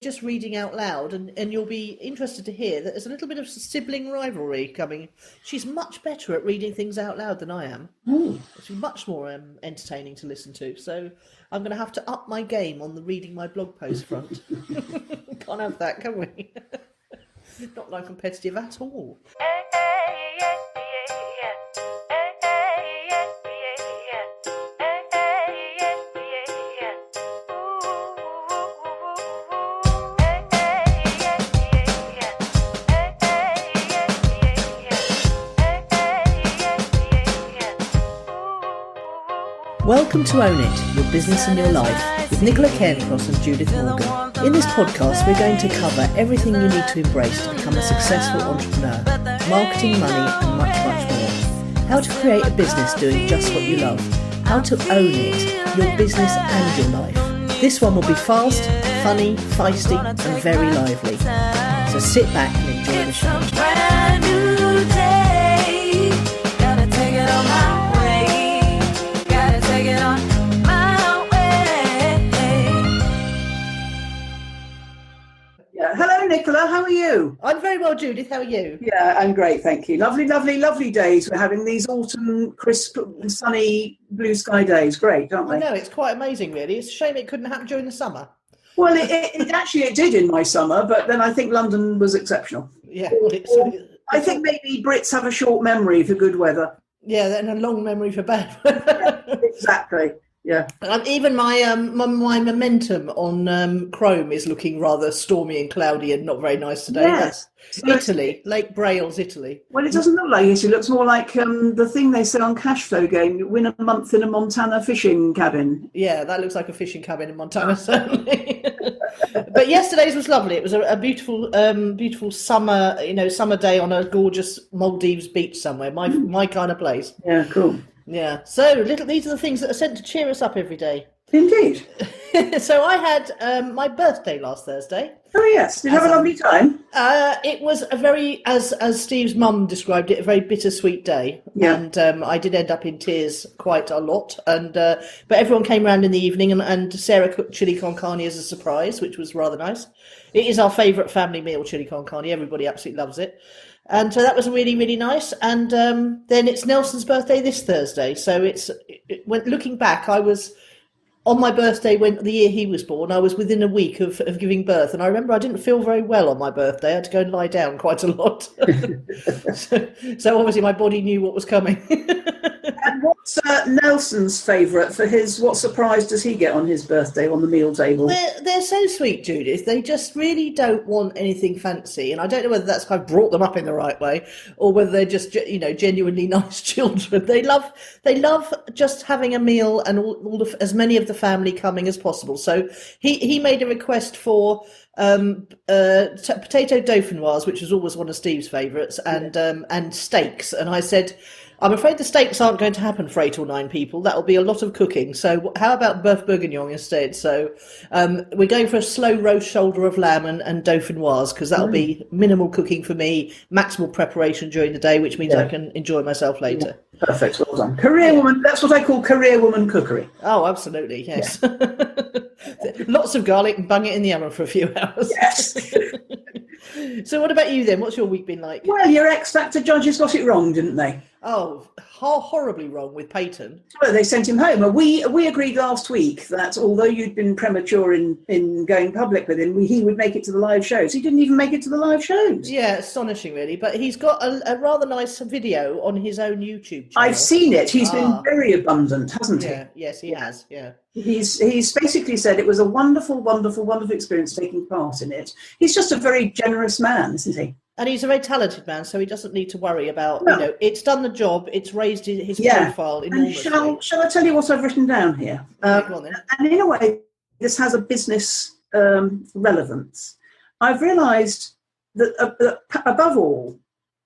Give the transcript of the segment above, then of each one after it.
just reading out loud, and you'll be interested to hear that there's a little bit of sibling rivalry coming. She's much better at reading things out loud than I am. She's much more entertaining to listen to. So I'm going to have to up my game on the reading my blog post front. Can't have that, can we? Not like competitive at all. Welcome to Own It, Your Business and Your Life, with Nicola Cairncross and Judith Morgan. In this podcast, we're going to cover everything you need to embrace to become a successful entrepreneur, marketing, money, and much, much more. How to create a business doing just what you love. How to own it, your business and your life. This one will be fast, funny, feisty, and very lively. So sit back and enjoy the show. Brand new day, gotta take it on my way, gotta take it on my way. Yeah. Hello, Nicola. How are you? I'm very well, Judith. How are you? Yeah, I'm great, thank you. Lovely, lovely, lovely days. We're having these autumn, crisp, sunny, blue sky days. Great, aren't they? I know, it's quite amazing, really. It's a shame it couldn't happen during the summer. Well, it actually did in my summer, but then I think London was exceptional. Yeah, well, I think maybe Brits have a short memory for good weather. Yeah, and a long memory for bad weather. Yeah, exactly. Yeah. Even my momentum on Chrome is looking rather stormy and cloudy and not very nice today. Yes. That's Italy, Lake Braille's Italy. Well, it doesn't look like it. It looks more like the thing they say on Cashflow game, you win a month in a Montana fishing cabin. Yeah, that looks like a fishing cabin in Montana, certainly. But yesterday's was lovely. It was a beautiful, beautiful summer day on a gorgeous Maldives beach somewhere. My kind of place. Yeah, cool. Yeah. So these are the things that are sent to cheer us up every day. Indeed. So I had my birthday last Thursday. Oh yes, did you have a lovely time? It was a very, as Steve's mum described it, a very bittersweet day. Yeah. And I did end up in tears quite a lot. And but everyone came round in the evening, and Sarah cooked chili con carne as a surprise, which was rather nice. It is our favourite family meal, chili con carne. Everybody absolutely loves it. And so that was really, really nice. And then it's Nelson's birthday this Thursday. So looking back, I was on my birthday when the year he was born. I was within a week of giving birth, and I remember I didn't feel very well on my birthday. I had to go and lie down quite a lot. so obviously my body knew what was coming. And what's Nelson's favourite for what surprise does he get on his birthday on the meal table? They're so sweet, Judith. They just really don't want anything fancy, and I don't know whether that's I've brought them up in the right way, or whether they're just genuinely nice children. They love just having a meal and as many of the family coming as possible. So he made a request for potato dauphinoise, which was always one of Steve's favourites, and steaks, and I said, I'm afraid the steaks aren't going to happen for 8 or 9 people. That'll be a lot of cooking. So how about boeuf bourguignon instead? So we're going for a slow roast shoulder of lamb and dauphinoise, because that'll be minimal cooking for me, maximal preparation during the day, which means I can enjoy myself later. Yeah. Perfect, well done. Career woman, that's what I call career woman cookery. Oh, absolutely, yes. Yeah. Lots of garlic and bung it in the oven for a few hours. Yes. So what about you then? What's your week been like? Well, your X Factor judges got it wrong, didn't they? Oh, horribly wrong with Peyton. Well, they sent him home. We agreed last week that although you'd been premature in going public with him, he would make it to the live shows. He didn't even make it to the live shows. Yeah, astonishing, really. But he's got a rather nice video on his own YouTube channel. I've seen it. He's been very abundant, hasn't he? Yeah, yes, he has. Yeah. He's basically said it was a wonderful, wonderful, wonderful experience taking part in it. He's just a very generous man, isn't he? And he's a very talented man, so he doesn't need to worry about, it's done the job, it's raised his profile enormously. And shall I tell you what I've written down here? Go on then. And in a way, this has a business relevance. I've realised that above all,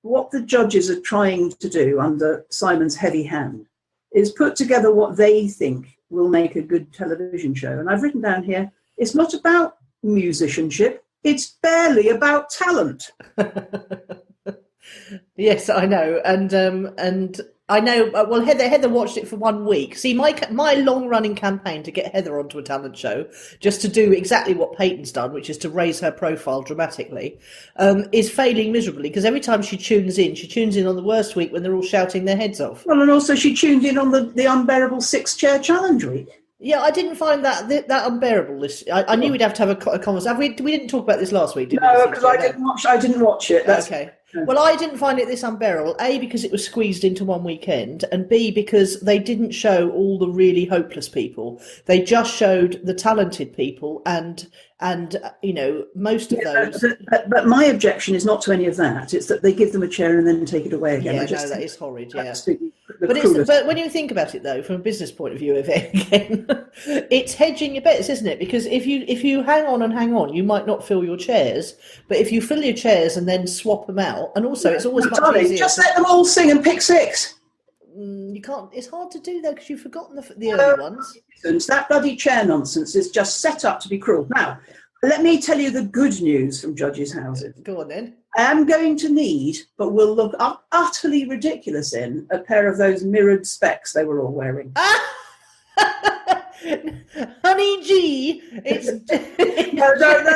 what the judges are trying to do under Simon's heavy hand is put together what they think will make a good television show. And I've written down here, it's not about musicianship, it's barely about talent. Yes, I know. And I know. Well, Heather watched it for 1 week. See, my long-running campaign to get Heather onto a talent show, just to do exactly what Peyton's done, which is to raise her profile dramatically, is failing miserably because every time she tunes in on the worst week when they're all shouting their heads off. Well, and also she tuned in on the unbearable 6-chair challenge week. Yeah, I didn't find that unbearable. I knew we'd have to have a conversation. We didn't talk about this last week, did we? No, because I didn't watch it. That's okay. Well, I didn't find it this unbearable. A, because it was squeezed into one weekend, and B, because they didn't show all the really hopeless people. They just showed the talented people, and most of those. But my objection is not to any of that. It's that they give them a chair and then take it away again. Yeah, that is horrid. Yeah. But when you think about it, though, from a business point of view of it, again, it's hedging your bets, isn't it? Because if you hang on, you might not fill your chairs. But if you fill your chairs and then swap them out, and also it's always much easier. Just let them all sing and pick 6. You can't. It's hard to do that because you've forgotten the early ones. That bloody chair nonsense is just set up to be cruel. Now, let me tell you the good news from Judges' Houses. Go on then. I am going to need, but will look utterly ridiculous in, a pair of those mirrored specs they were all wearing. Honey G, it's no, not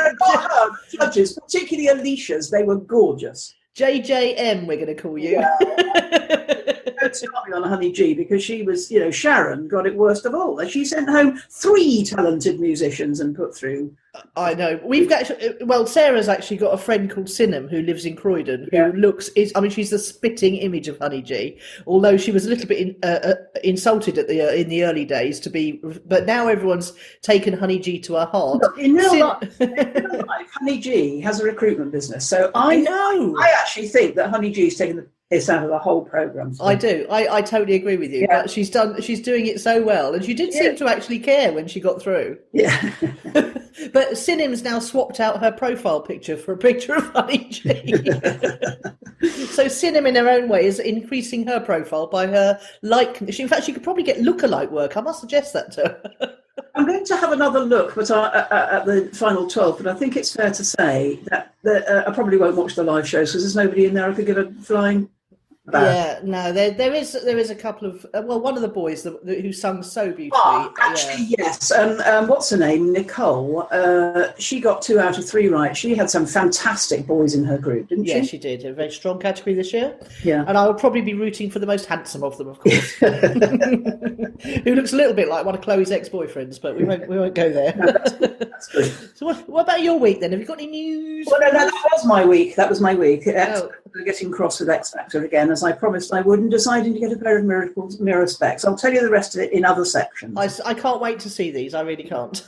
her, Judges, particularly Alicia's. They were gorgeous. JJM, we're going to call you. Don't start me on Honey G, because she was, Sharon got it worst of all. She sent home 3 talented musicians and put through. I know. Sarah's actually got a friend called Sinem who lives in Croydon, who she's the spitting image of Honey G, although she was a little bit insulted in the early days but now everyone's taken Honey G to her heart. Look, in real life, Honey G has a recruitment business, so I actually think that Honey G's taken the piss out of the whole programme. So. I do. I totally agree with you. Yeah. But she's doing it so well, and she did seem to actually care when she got through. Yeah. But Sinem's now swapped out her profile picture for a picture of Honey G. So Sinem, in her own way, is increasing her profile by her likeness. In fact, she could probably get lookalike work. I must suggest that to her. I'm going to have another look at the final 12, but I think it's fair to say that I probably won't watch the live shows because there's nobody in there I could give a flying about. Yeah, no, there is a couple of one of the boys who sung so beautifully. Oh, actually, yes. What's her name? Nicole. She got 2 out of 3 right. She had some fantastic boys in her group, didn't she? Yeah, she did. A very strong category this year. Yeah. And I will probably be rooting for the most handsome of them, of course. Who looks a little bit like one of Chloe's ex-boyfriends, but we won't go there. No, that's good. So what about your week then? Have you got any news? Well, no, that was my week. Getting cross with X Factor again, as I promised I would, and deciding to get a pair of mirror specs. I'll tell you the rest of it in other sections. I can't wait to see these. I really can't.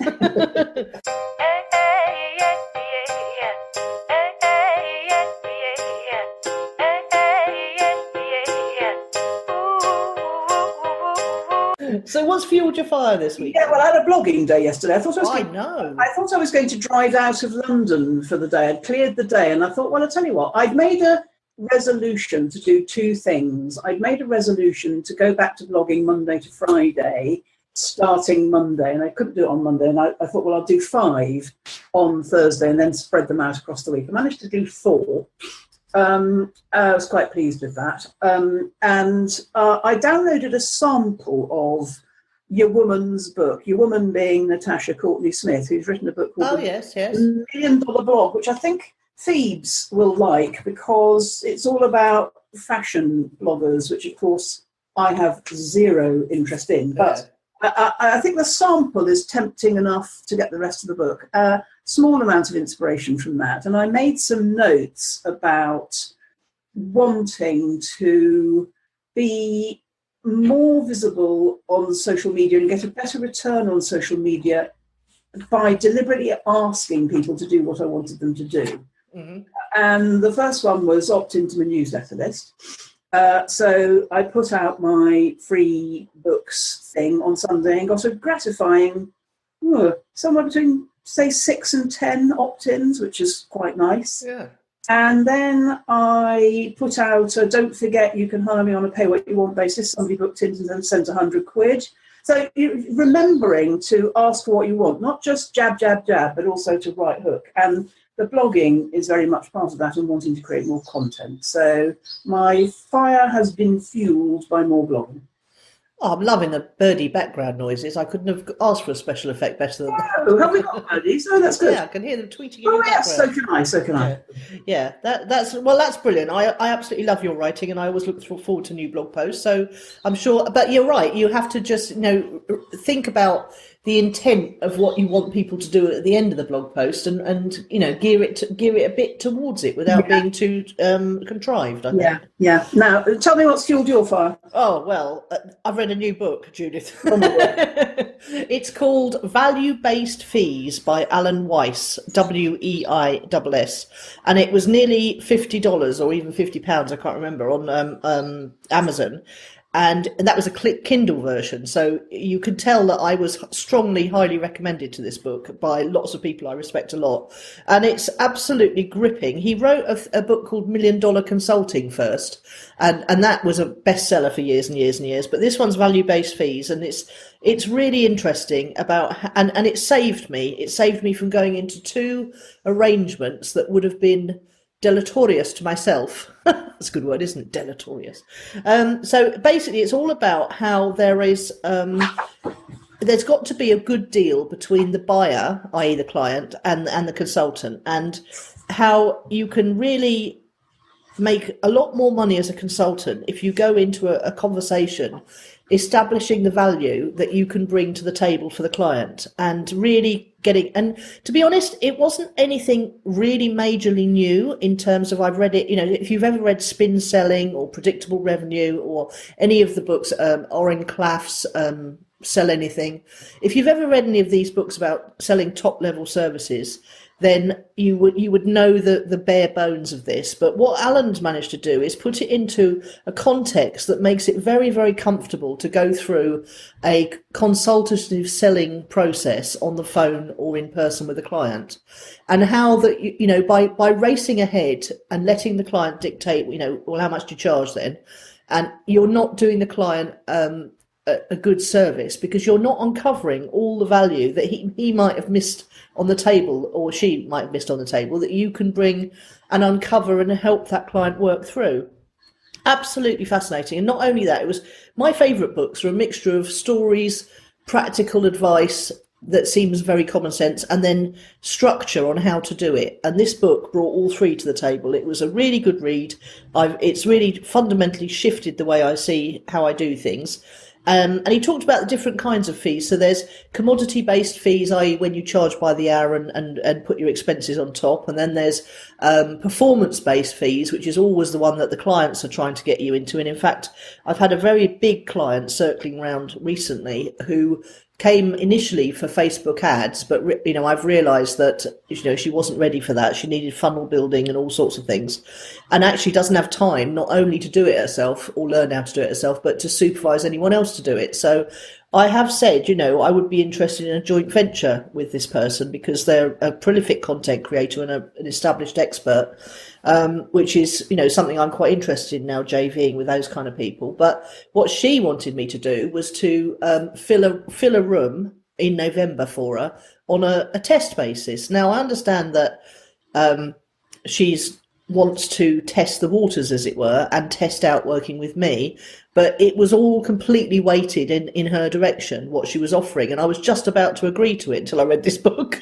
So what's fueled your fire this week? Yeah, well, I had a blogging day yesterday. I thought I was going to drive out of London for the day. I'd cleared the day, and I thought, well, I'll tell you what, I'd made a resolution to do 2 things. I'd made a resolution to go back to blogging Monday to Friday, starting Monday, and I couldn't do it on Monday, and I thought, well, I'll do 5 on Thursday and then spread them out across the week. I managed to do 4. I was quite pleased with that. And I downloaded a sample of Your Woman's book, Your Woman being Natasha Courtney-Smith, who's written a book called yes. $1 Million Blog, which I think Phoebes will like because it's all about fashion bloggers, which, of course, I have 0 interest in. But I think the sample is tempting enough to get the rest of the book. Small amount of inspiration from that. And I made some notes about wanting to be more visible on social media and get a better return on social media by deliberately asking people to do what I wanted them to do. Mm-hmm. And the first one was opt into my newsletter list. So I put out my free books thing on Sunday and got a gratifying somewhere between, say, 6 and 10 opt-ins, which is quite nice. Yeah. And then I put out don't forget you can hire me on a pay what you want basis. Somebody booked in and then sent £100. So you remembering to ask for what you want, not just jab, jab, jab, but also to right hook. And the blogging is very much part of that and wanting to create more content. So my fire has been fueled by more blogging. Oh, I'm loving the birdie background noises. I couldn't have asked for a special effect better than that. Oh, have we got birdies? Oh, that's good. Yeah, I can hear them tweeting in Oh, the yes, background. so can I, so can I. Yeah, that's brilliant. I absolutely love your writing, and I always look forward to new blog posts. So I'm sure, but you're right. You have to just think about the intent of what you want people to do at the end of the blog post, and gear it a bit towards it without being too contrived. I think. Yeah. Now, tell me what's fueled your fire. Oh, well, I've read a new book, Judith. It's called Value-Based Fees by Alan Weiss, Weiss, and it was nearly $50 or even £50, I can't remember, on Amazon. And that was a Kindle version. So you could tell that I was strongly, highly recommended to this book by lots of people I respect a lot. And it's absolutely gripping. He wrote a book called $1 Million Consulting first. And that was a bestseller for years and years and years. But this one's value-based fees. And it's really interesting about, and it saved me. It saved me from going into 2 arrangements that would have been deleterious to myself. That's a good word, isn't it? Deleterious. So basically, it's all about how there's got to be a good deal between the buyer, i.e. the client, and the consultant, and how you can really make a lot more money as a consultant if you go into a conversation establishing the value that you can bring to the table for the client, and really and to be honest, it wasn't anything really majorly new in terms of, I've read it, if you've ever read Spin Selling or Predictable Revenue or any of the books, Oren Klaff's Sell Anything, if you've ever read any of these books about selling top level services, then you would know the bare bones of this. But what Alan's managed to do is put it into a context that makes it very, very comfortable to go through a consultative selling process on the phone or in person with a client, and how that, by racing ahead and letting the client dictate, well, how much do you charge then? And you're not doing the client a good service, because you're not uncovering all the value that he might have missed on the table, or she might have missed on the table, that you can bring and uncover and help that client work through. Absolutely fascinating. And not only that, it was my favourite books were a mixture of stories, practical advice that seems very common sense, and then structure on how to do it. And this book brought all 3 to the table. It was a really good read. It's really fundamentally shifted the way I see how I do things. And he talked about the different kinds of fees. So there's commodity-based fees, i.e. when you charge by the hour and put your expenses on top. And then there's performance-based fees, which is always the one that the clients are trying to get you into. And in fact, I've had a very big client circling around recently who came initially for Facebook ads, but I've realised that she wasn't ready for that. She needed funnel building and all sorts of things, and actually doesn't have time not only to do it herself or learn how to do it herself, but to supervise anyone else to do it. So I have said, I would be interested in a joint venture with this person, because they're a prolific content creator and an established expert, which is, something I'm quite interested in now, JVing with those kind of people. But what she wanted me to do was to fill a room in November for her on a test basis. Now, I understand that she's wants to test the waters, as it were, and test out working with me. But it was all completely weighted in her direction, what she was offering. And I was just about to agree to it until I read this book,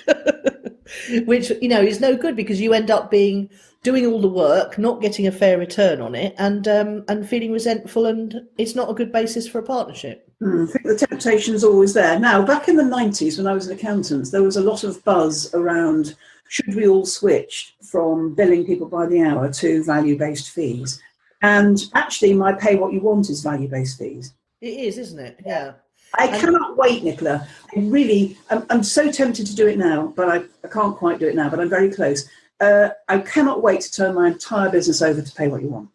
which, is no good, because you end up doing all the work, not getting a fair return on it, and feeling resentful. And it's not a good basis for a partnership. I think the temptation's always there. Now, back in the 90s, when I was an accountant, there was a lot of buzz around, should we all switch from billing people by the hour to value-based fees? And actually, my pay what you want is value-based fees. It is, isn't it? Yeah. I cannot wait, Nicola. I'm so tempted to do it now, but I can't quite do it now, but I'm very close. I cannot wait to turn my entire business over to pay what you want.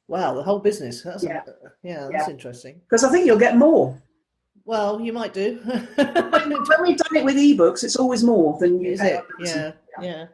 Wow, the whole business. That's interesting. Because I think you'll get more. Well, you might do. When we've done it with ebooks, it's always more than you Is pay. it? Yeah. Yeah.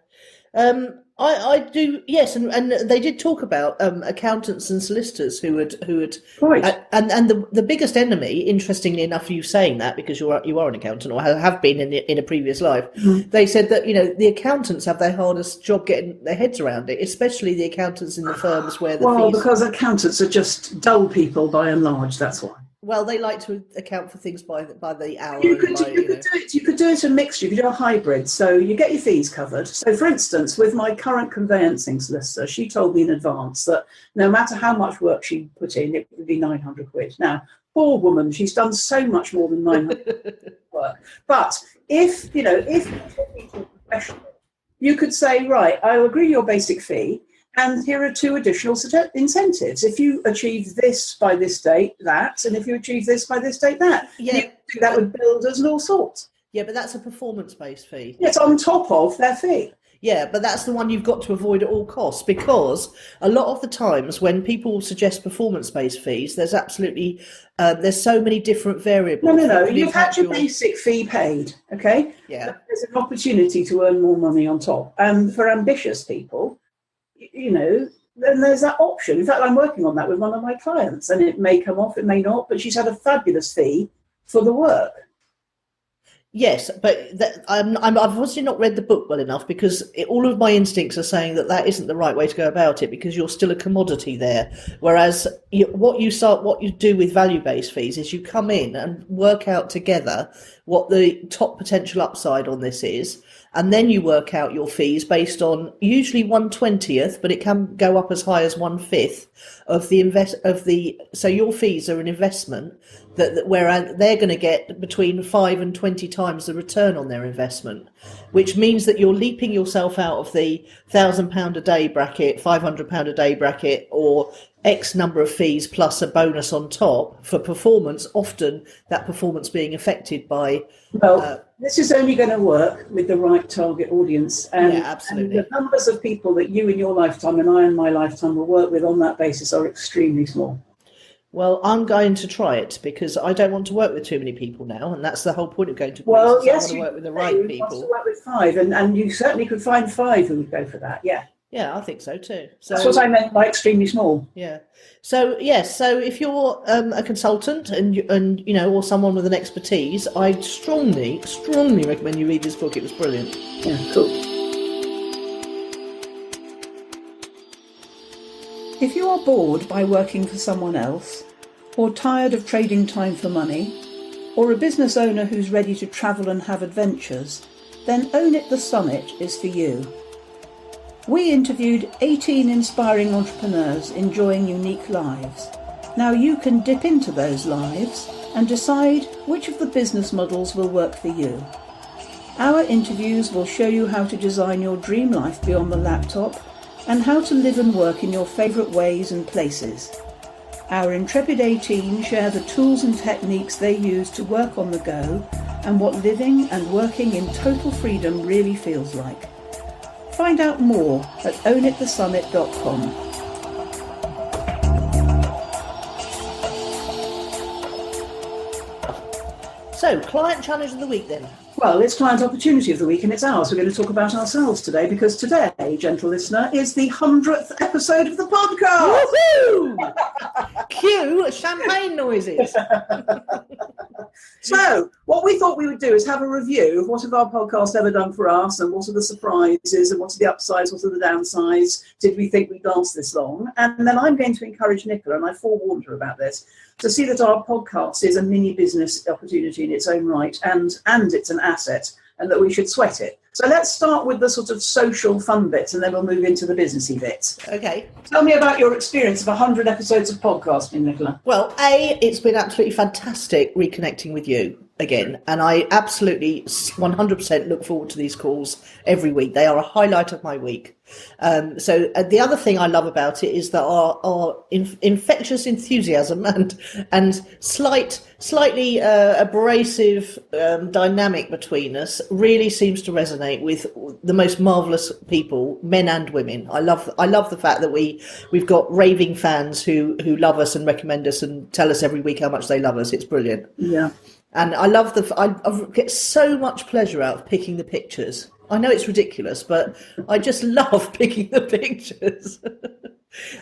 I do, yes, and they did talk about accountants and solicitors who had Right. and the biggest enemy, interestingly enough, you saying that because you are an accountant or have been in a previous life, they said that the accountants have their hardest job getting their heads around it, especially the accountants in the firms where the Well, fees. because accountants are just dull people by and large. That's why. Well, they like to account for things by the hour. You could do it a mixture. You could do a hybrid. So you get your fees covered. So, for instance, with my current conveyancing solicitor, she told me in advance that no matter how much work she put in, it would be 900 quid. Now, poor woman, she's done so much more than 900 work. But if you're professional, you could say, right, I'll agree your basic fee. And here are 2 additional incentives. If you achieve this by this date, that, and if you achieve this by this date, that. Yeah. You do that with builders and all sorts. Yeah, but that's a performance-based fee. It's on top of their fee. Yeah, but that's the one you've got to avoid at all costs, because a lot of the times when people suggest performance-based fees, there's absolutely there's so many different variables. No. You've had your basic fee paid, okay? Yeah. There's an opportunity to earn more money on top. And for ambitious people, then there's that option. In fact, I'm working on that with one of my clients, and it may come off, it may not, but she's had a fabulous fee for the work. Yes, but I've obviously not read the book well enough, because all of my instincts are saying that isn't the right way to go about it, because you're still a commodity there. Whereas what you do with value-based fees is you come in and work out together what the top potential upside on this is, and then you work out your fees based on usually 1/20th, but it can go up as high as 1/5 of the so your fees are an investment where they're going to get between 5 and 20 times the return on their investment, which means that you're leaping yourself out of the £1,000 a day bracket, £500 a day bracket, or X number of fees plus a bonus on top for performance, often that performance being affected by... this is only going to work with the right target audience. And, yeah, absolutely. And the numbers of people that you in your lifetime and I in my lifetime will work with on that basis are extremely small. Well, I'm going to try it, because I don't want to work with too many people now, and that's the whole point of going to Well, yes, I want to work with the right people. Want to work with 5, and you certainly could find 5 who would go for that, yeah. Yeah, I think so too. So, that's what I meant by extremely small. Yeah. So yes. So if you're a consultant and or someone with an expertise, I strongly recommend you read this book. It was brilliant. Yeah. Cool. If you are bored by working for someone else, or tired of trading time for money, or a business owner who's ready to travel and have adventures, then Own It the Summit is for you. We interviewed 18 inspiring entrepreneurs enjoying unique lives. Now you can dip into those lives and decide which of the business models will work for you. Our interviews will show you how to design your dream life beyond the laptop and how to live and work in your favourite ways and places. Our intrepid 18 share the tools and techniques they use to work on the go and what living and working in total freedom really feels like. Find out more at ownitthesummit.com. So, client challenge of the week then. Well, it's client opportunity of the week, and it's ours. We're going to talk about ourselves today, because today, gentle listener, is the 100th episode of the podcast. Woohoo! Cue champagne noises. So, what we thought we would do is have a review of what have our podcasts ever done for us, and what are the surprises, and what are the upsides, what are the downsides. Did we think we'd last this long? And then I'm going to encourage Nicola, and I forewarned her about this, to see that our podcast is a mini business opportunity in its own right, and it's an asset, and that we should sweat it. So let's start with the sort of social fun bits, and then we'll move into the businessy bits. Okay. Tell me about your experience of 100 episodes of podcasting, Nicola. Well, it's been absolutely fantastic reconnecting with you again, and I absolutely 100% look forward to these calls every week. They are a highlight of my week. So the other thing I love about it is that our infectious enthusiasm and slightly abrasive dynamic between us really seems to resonate with the most marvellous people, men and women. I love the fact that we've got raving fans who love us and recommend us and tell us every week how much they love us. It's brilliant. Yeah. And I love I get so much pleasure out of picking the pictures. I know it's ridiculous, but I just love picking the pictures.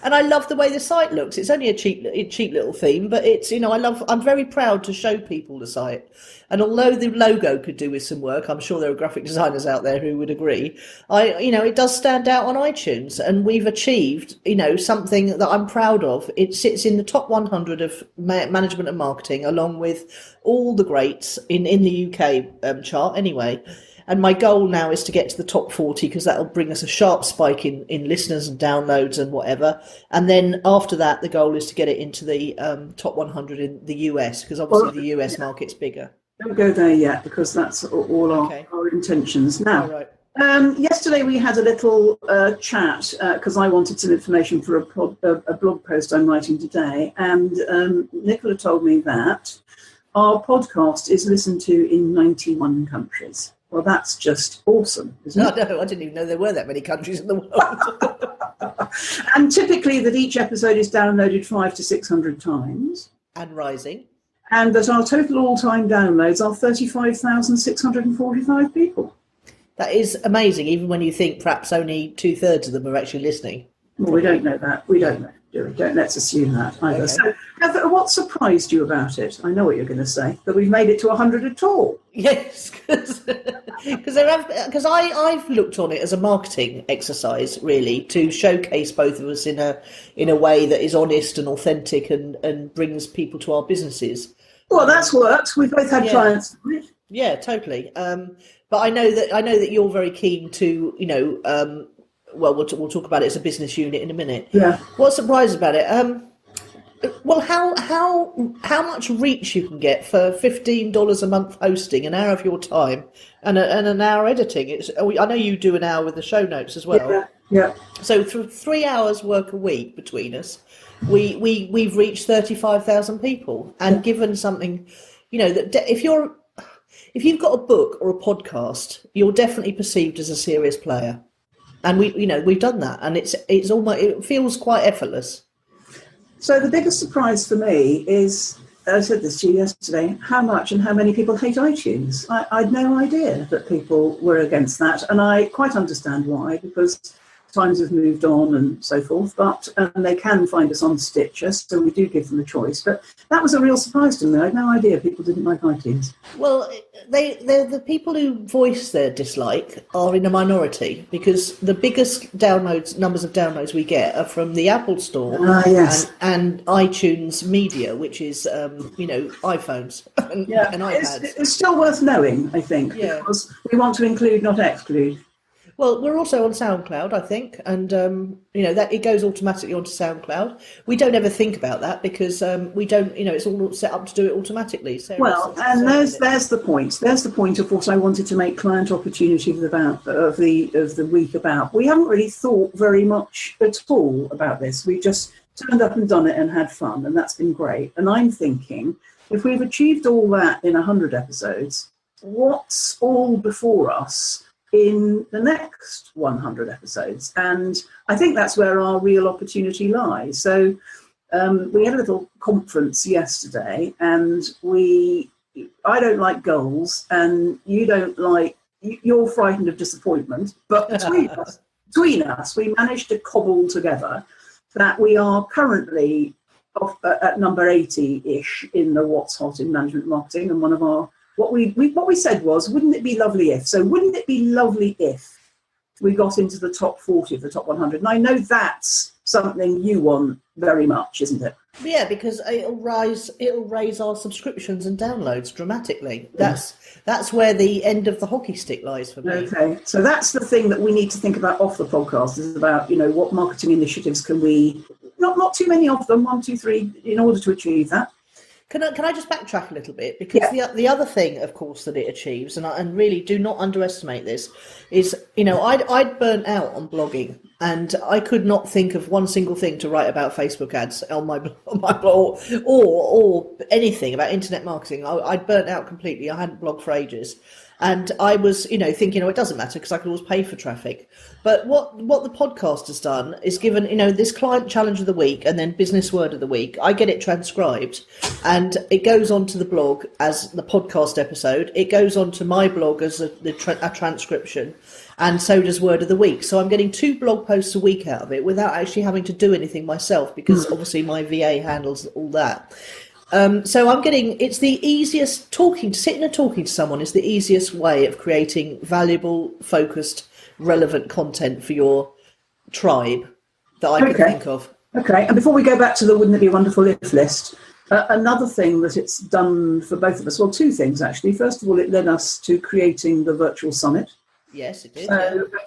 And I love the way the site looks. It's only a cheap little theme, but it's, I'm very proud to show people the site. And although the logo could do with some work, I'm sure there are graphic designers out there who would agree. It does stand out on iTunes, and we've achieved, something that I'm proud of. It sits in the top 100 of management and marketing, along with all the greats in the UK chart anyway. And my goal now is to get to the top 40, because that'll bring us a sharp spike in listeners and downloads and whatever. And then after that, the goal is to get it into the top 100 in the US, because obviously the US market's bigger. Don't go there yet, because that's all our intentions. Now, right. Yesterday we had a little chat, because I wanted some information for a blog post I'm writing today. And Nicola told me that our podcast is listened to in 91 countries. Well, that's just awesome, isn't it? No, I didn't even know there were that many countries in the world. And typically that each episode is downloaded 500 to 600 times. And rising. And that our total all-time downloads are 35,645 people. That is amazing, even when you think perhaps only 2/3 of them are actually listening. Well, we don't know that. We don't know, do we? Let's assume that either. Okay. So, what surprised you about it? I know what you're going to say, that we've made it to 100 at all. Yes, because I've looked on it as a marketing exercise, really, to showcase both of us in a way that is honest and authentic and brings people to our businesses. Well, that's worked. We've both had clients. Yeah, totally. But I know that you're very keen to, well, we'll talk about it as a business unit in a minute. Yeah. What's surprised about it? Well, how much reach you can get for $15 a month hosting, an hour of your time, and an hour editing. I know you do an hour with the show notes as well. Yeah. So through 3 hours work a week between us, we've reached 35,000 people, and given something, that if you've got a book or a podcast, you're definitely perceived as a serious player. And we've done that, and it feels quite effortless. So the biggest surprise for me is, I said this to you yesterday, how much and how many people hate iTunes. I had no idea that people were against that, and I quite understand why, because times have moved on and so forth, but they can find us on Stitcher, so we do give them a choice. But that was a real surprise to me. I had no idea people didn't like iTunes. Well, the people who voice their dislike are in a minority, because the biggest numbers of downloads we get are from the Apple Store and iTunes Media, which is iPhones and iPads. It's still worth knowing, I think, because we want to include, not exclude. Well, we're also on SoundCloud, I think, and that it goes automatically onto SoundCloud. We don't ever think about that because we don't, it's all set up to do it automatically. So there's the point. There's the point of what I wanted to make client opportunity of the week about. We haven't really thought very much at all about this. We just turned up and done it and had fun, and that's been great. And I'm thinking, if we've achieved all that in 100 episodes, what's all before us in the next 100 episodes? And I think that's where our real opportunity lies. So we had a little conference yesterday, and I don't like goals, and you're frightened of disappointment, but between us we managed to cobble together that we are currently at number 80-ish in the What's Hot in Management Marketing, and one of our what we said was, wouldn't it be lovely if? So wouldn't it be lovely if we got into the top 40 of the top 100? And I know that's something you want very much, isn't it? Yeah, because it'll raise our subscriptions and downloads dramatically. That's where the end of the hockey stick lies for me. Okay, so that's the thing that we need to think about off the podcast, is about, what marketing initiatives can we, not too many of them, 1, 2, 3, in order to achieve that. Can I just backtrack a little bit? Because the other thing, of course, that it achieves, and really do not underestimate this, is, I'd burnt out on blogging, and I could not think of one single thing to write about Facebook ads on my blog or anything about internet marketing. I'd burnt out completely. I hadn't blogged for ages. And I was, thinking, it doesn't matter because I can always pay for traffic. But what the podcast has done is given, this client challenge of the week and then business word of the week. I get it transcribed and it goes onto the blog as the podcast episode. It goes onto my blog as a transcription. And so does word of the week. So I'm getting 2 blog posts a week out of it without actually having to do anything myself, because obviously my VA handles all that. So it's the easiest sitting and talking to someone is the easiest way of creating valuable, focused, relevant content for your tribe that I can think of. Okay. And before we go back to the Wouldn't It Be Wonderful If list, another thing that it's done for both of us, well, 2 things actually. First of all, it led us to creating the virtual summit. Yes, it did.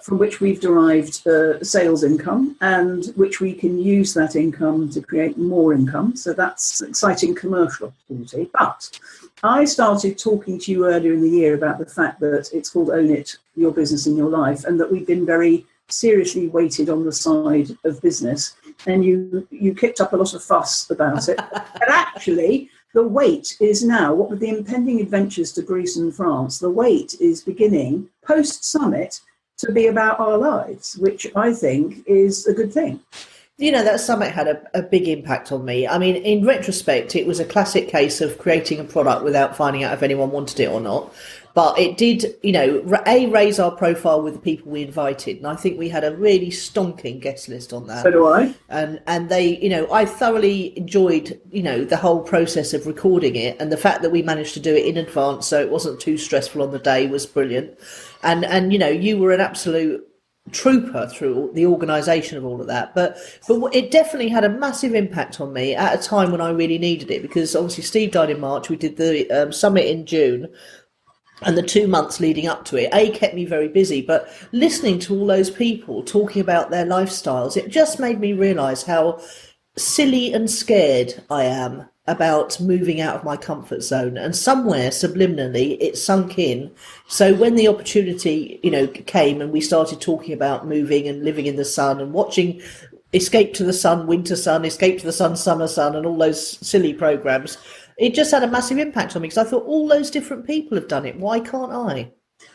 From which we've derived sales income, and which we can use that income to create more income. So that's an exciting commercial opportunity. But I started talking to you earlier in the year about the fact that it's called Own It, Your Business in Your Life, and that we've been very seriously weighted on the side of business. And you kicked up a lot of fuss about it. But actually, the weight is now, what with the impending adventures to Greece and France, the weight is beginning post-summit to be about our lives, which I think is a good thing. That summit had a big impact on me. I mean, in retrospect, it was a classic case of creating a product without finding out if anyone wanted it or not. But it did, raise our profile with the people we invited. And I think we had a really stonking guest list on that. So do I. And they, I thoroughly enjoyed, the whole process of recording it. And the fact that we managed to do it in advance so it wasn't too stressful on the day was brilliant. And you were an absolute trooper through the organisation of all of that. But it definitely had a massive impact on me at a time when I really needed it. Because obviously Steve died in March. We did the summit in June. And the 2 months leading up to it, kept me very busy. But listening to all those people talking about their lifestyles, it just made me realise how silly and scared I am about moving out of my comfort zone. And somewhere subliminally, it sunk in. So when the opportunity, came and we started talking about moving and living in the sun and watching Escape to the Sun, Winter Sun, Escape to the Sun, Summer Sun, and all those silly programmes, it just had a massive impact on me because I thought all those different people have done it. Why can't I?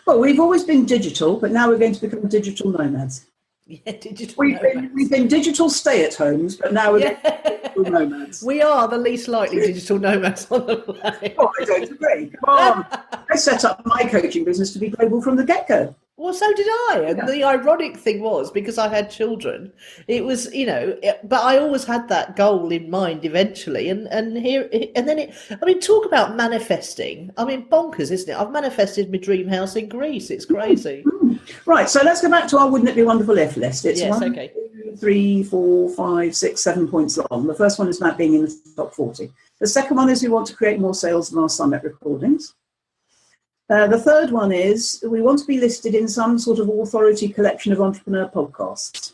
Well, we've always been digital, but now we're going to become digital nomads. Yeah, digital nomads. We've been digital stay-at-homes, but now we're digital nomads. We are the least likely digital nomads on the planet. Oh, I don't agree. Come on. I set up my coaching business to be global from the get-go. Well, so did I. And the ironic thing was, because I had children, it was, but I always had that goal in mind eventually. And then talk about manifesting. I mean, bonkers, isn't it? I've manifested my dream house in Greece. It's crazy. Right. So let's go back to our Wouldn't It Be Wonderful If list. It's 1, 2, 3, 4, 5, 6, 7 points long. The first one is about being in the top 40. The second one is we want to create more sales than our summit recordings. The third one is we want to be listed in some sort of authority collection of entrepreneur podcasts.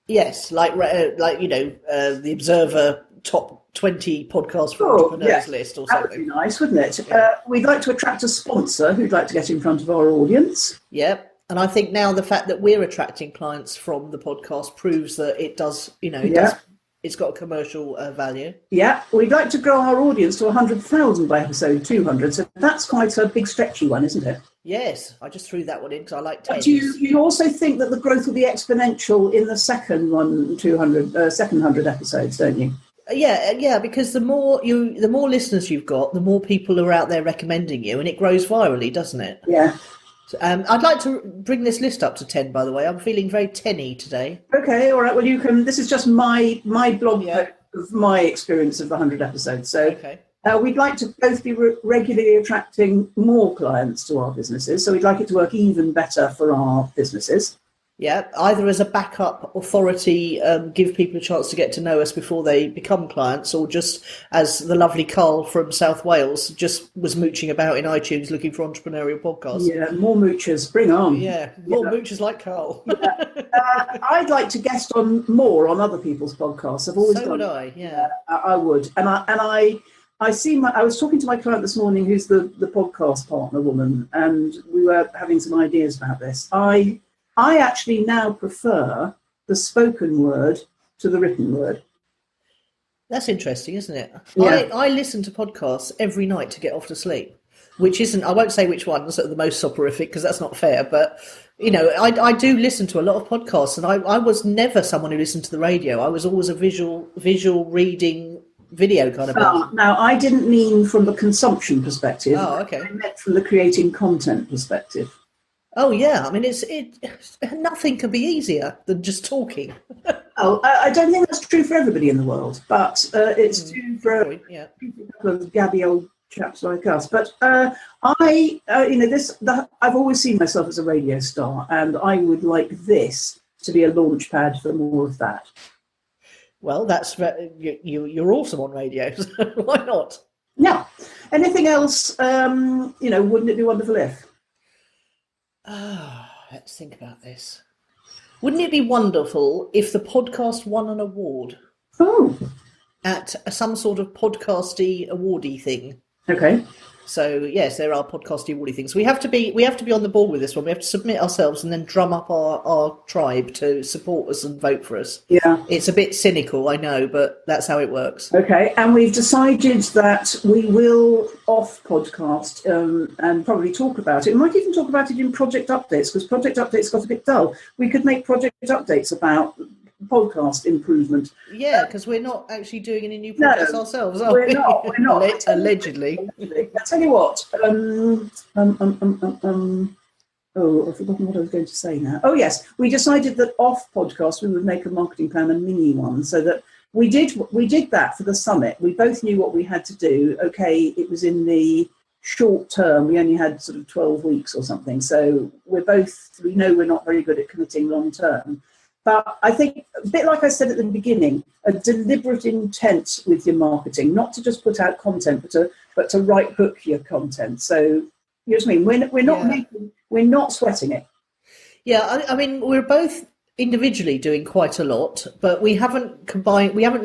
Yes, like the Observer top 20 podcasts for entrepreneurs list or something. That would be nice, wouldn't it? Yeah. We'd like to attract a sponsor who'd like to get in front of our audience. Yep. And I think now the fact that we're attracting clients from the podcast proves that it does, it's got a commercial value. Yeah, we'd like to grow our audience to 100,000 by episode 200. So that's quite a big stretchy one, isn't it? Yes, I just threw that one in because I like 10. But you also think that the growth will be exponential in the second 100 episodes, don't you? Yeah, because the more listeners you've got, the more people are out there recommending you, and it grows virally, doesn't it? Yeah. I'd like to bring this list up to 10, by the way. I'm feeling very 10-y today. Okay, all right. Well, you can. This is just my blog post of my experience of the 100 episodes. So we'd like to both be regularly attracting more clients to our businesses. So we'd like it to work even better for our businesses. Yeah, either as a backup authority, give people a chance to get to know us before they become clients, or just as the lovely Carl from South Wales just was mooching about in iTunes looking for entrepreneurial podcasts. Yeah, more moochers, bring on. Yeah, more moochers like Carl. I'd like to guest on more on other people's podcasts. I've always so done. Would I? Yeah, I would, and I see. I was talking to my client this morning, who's the podcast partner woman, and we were having some ideas about this. I actually now prefer the spoken word to the written word. That's interesting, isn't it? Yeah. I listen to podcasts every night to get off to sleep. which isn't, I won't say which ones are the most soporific because that's not fair, but you know, I do listen to a lot of podcasts, and I was never someone who listened to the radio. I was always a visual reading video kind of person. Now, I didn't mean from the consumption perspective. Oh, okay. I meant from the creating content perspective. Oh yeah, I mean, nothing can be easier than just talking. Oh, I don't think that's true for everybody in the world, but it's true for Yeah. people of gabby old chaps like us. But I've always seen myself as a radio star, and I would like this to be a launch pad for more of that. Well, you're awesome on radio, so why not? Yeah. Anything else? Wouldn't it be wonderful if? Let's think about this. Wouldn't it be wonderful if the podcast won an award Oh, at some sort of podcasty awardy thing? okay. So yes, there are podcasty awardy things. We have to be on the ball with this one. We have to submit ourselves and then drum up our tribe to support us and vote for us. Yeah. It's a bit cynical, I know, but that's how it works. Okay, and we've decided that we will off podcast and probably talk about it. We might even talk about it in project updates, because project updates got a bit dull. We could make project updates about podcast improvement. Yeah, because we're not actually doing any new projects ourselves, are We're we? not. Allegedly. I tell you what. Oh, I've forgotten what I was going to say now. Oh, yes. We decided that off podcast we would make a marketing plan, a mini one, so that we did that for the summit. We both knew what we had to do. Okay, it was in the short term. We only had sort of 12 weeks or something. So we know we're not very good at committing long term. But I think, a bit like I said at the beginning, a deliberate intent with your marketing, not to just put out content, but to right hook your content. So, you know what I mean? We're not sweating it. Yeah, I mean, we're both individually doing quite a lot, but we haven't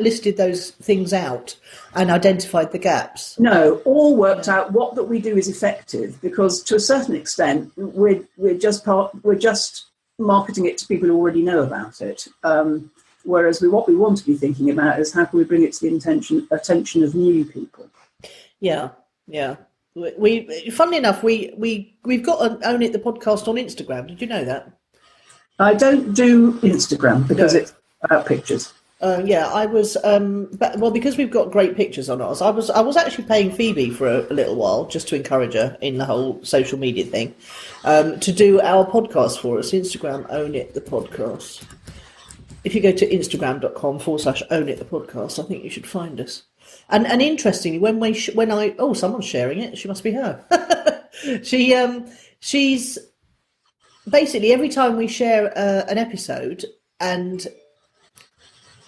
listed those things out and identified the gaps. No, all worked out what that we do is effective, because to a certain extent, we're just marketing it to people who already know about it. Whereas what we want to be thinking about is how can we bring it to the attention of new people. Yeah. We funnily enough, we've got an Own It the podcast on Instagram. Did you know that? I don't do Instagram because it's about pictures. Yeah, I was. Because we've got great pictures on ours. I was actually paying Phoebe for a little while just to encourage her in the whole social media thing, to do our podcast for us. Instagram, Own It the podcast. If you go to instagram.com/Own It the podcast, I think you should find us. And interestingly, someone's sharing it. She must be her. She's basically, every time we share an episode, and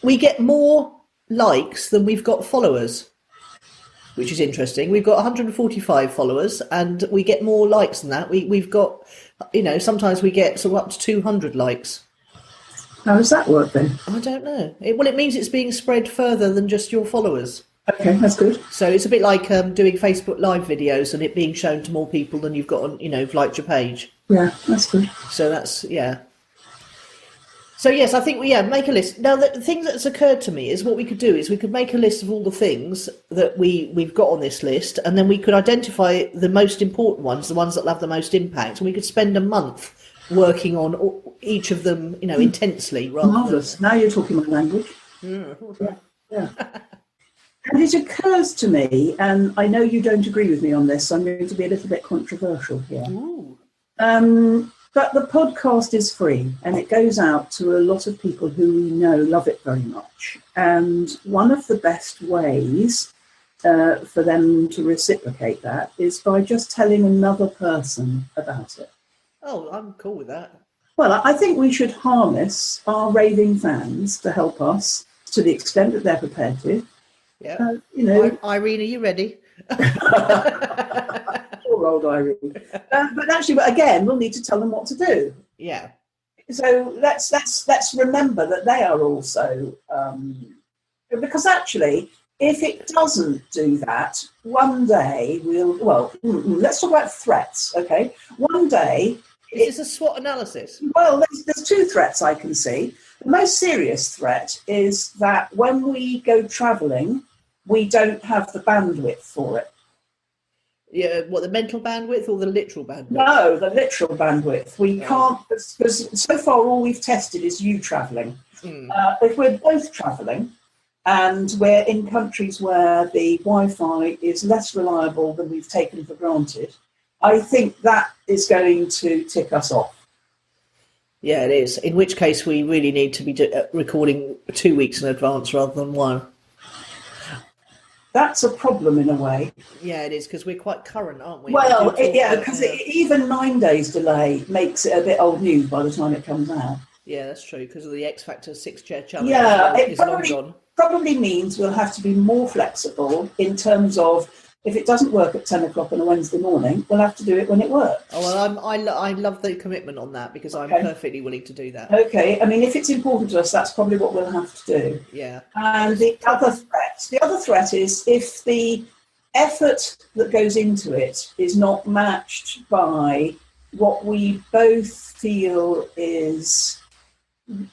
we get more likes than we've got followers, which is interesting. We've got 145 followers, and we get more likes than that. We've got, sometimes we get sort of up to 200 likes. How does that work then? I don't know. It means it's being spread further than just your followers. Okay, that's good. So it's a bit like doing Facebook Live videos and it being shown to more people than you've got on, who've liked your page. Yeah, that's good. So that's, yeah. So yes, I think make a list. Now, the thing that's occurred to me is what we could do is we could make a list of all the things that we've got on this list, and then we could identify the most important ones, the ones that will have the most impact, and we could spend a month working on each of them, intensely. Marvellous. Now you're talking my language. Yeah. And it occurs to me, and I know you don't agree with me on this, so I'm going to be a little bit controversial here. Ooh. But the podcast is free, and it goes out to a lot of people who we know love it very much. And one of the best ways for them to reciprocate that is by just telling another person about it. Oh, I'm cool with that. Well, I think we should harness our raving fans to help us to the extent that they're prepared to. Yeah. Irene, are you ready? Poor old Irene. But actually, again, we'll need to tell them what to do. Yeah. So let's remember that they are also because actually, if it doesn't do that, one day let's talk about threats. Okay, one day. Is this a SWOT analysis? Well, there's two threats I can see. The most serious threat is that when we go travelling, we don't have the bandwidth for it. Yeah, what, the mental bandwidth or the literal bandwidth? No, the literal bandwidth. We can't, because so far all we've tested is you travelling. If we're both travelling and we're in countries where the Wi-Fi is less reliable than we've taken for granted, I think that is going to tick us off. Yeah, it is. In which case, we really need to be recording 2 weeks in advance rather than one. That's a problem in a way. Yeah, it is, because we're quite current, aren't we? Well, because even 9 days delay makes it a bit old news by the time it comes out. Yeah, that's true, because of the X Factor 6-chair challenge. Yeah, is long gone. Probably means we'll have to be more flexible in terms of, if it doesn't work at 10 o'clock on a Wednesday morning, we'll have to do it when it works. Oh, well, I love the commitment on that, because I'm perfectly willing to do that. Okay, I mean, if it's important to us, that's probably what we'll have to do. Yeah. And the other threat is if the effort that goes into it is not matched by what we both feel is